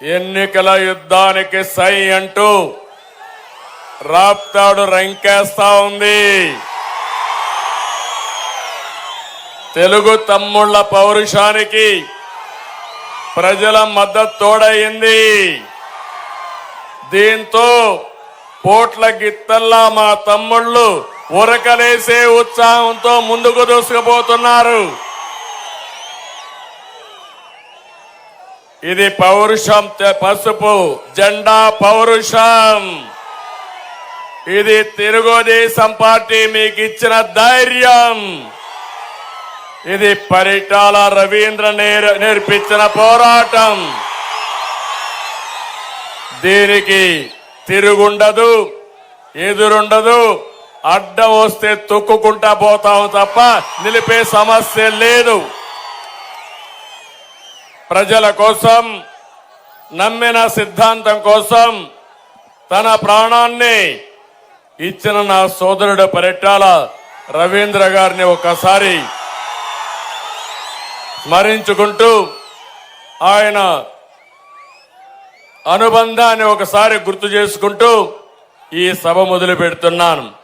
ఎన్నికల యుద్ధానికి సై అంటూ రాప్తాడు రంకేస్తా ఉంది. తెలుగు తమ్ముళ్ల పౌరుషానికి ప్రజల మద్దతు తోడయింది. దీంతో పోట్ల గిత్తల్లా మా తమ్ముళ్లు ఉరకలేసే ఉత్సాహంతో ముందుకు దూసుకుపోతున్నారు. ఇది పౌరుషం, పసుపు జెండా పౌరుషం. ఇది తెలుగుదేశం పార్టీ మీకు ఇచ్చిన ధైర్యం. ఇది పరిటాల రవీంద్ర నేర్పించిన పోరాటం. దీనికి తిరుగుండదు, ఎదురుండదు. అడ్డం వస్తే తొక్కుకుంటా పోతాం తప్ప నిలిపే సమస్య లేదు. ప్రజల కోసం, నమ్మిన సిద్ధాంతం కోసం తన ప్రాణాన్ని ఇచ్చిన నా సోదరుడు పరిటాల రవీంద్ర గారిని ఒకసారి స్మరించుకుంటూ ఆయన అనుబంధాన్ని ఒకసారి గుర్తు చేసుకుంటూ ఈ సభ మొదలు పెడుతున్నాను.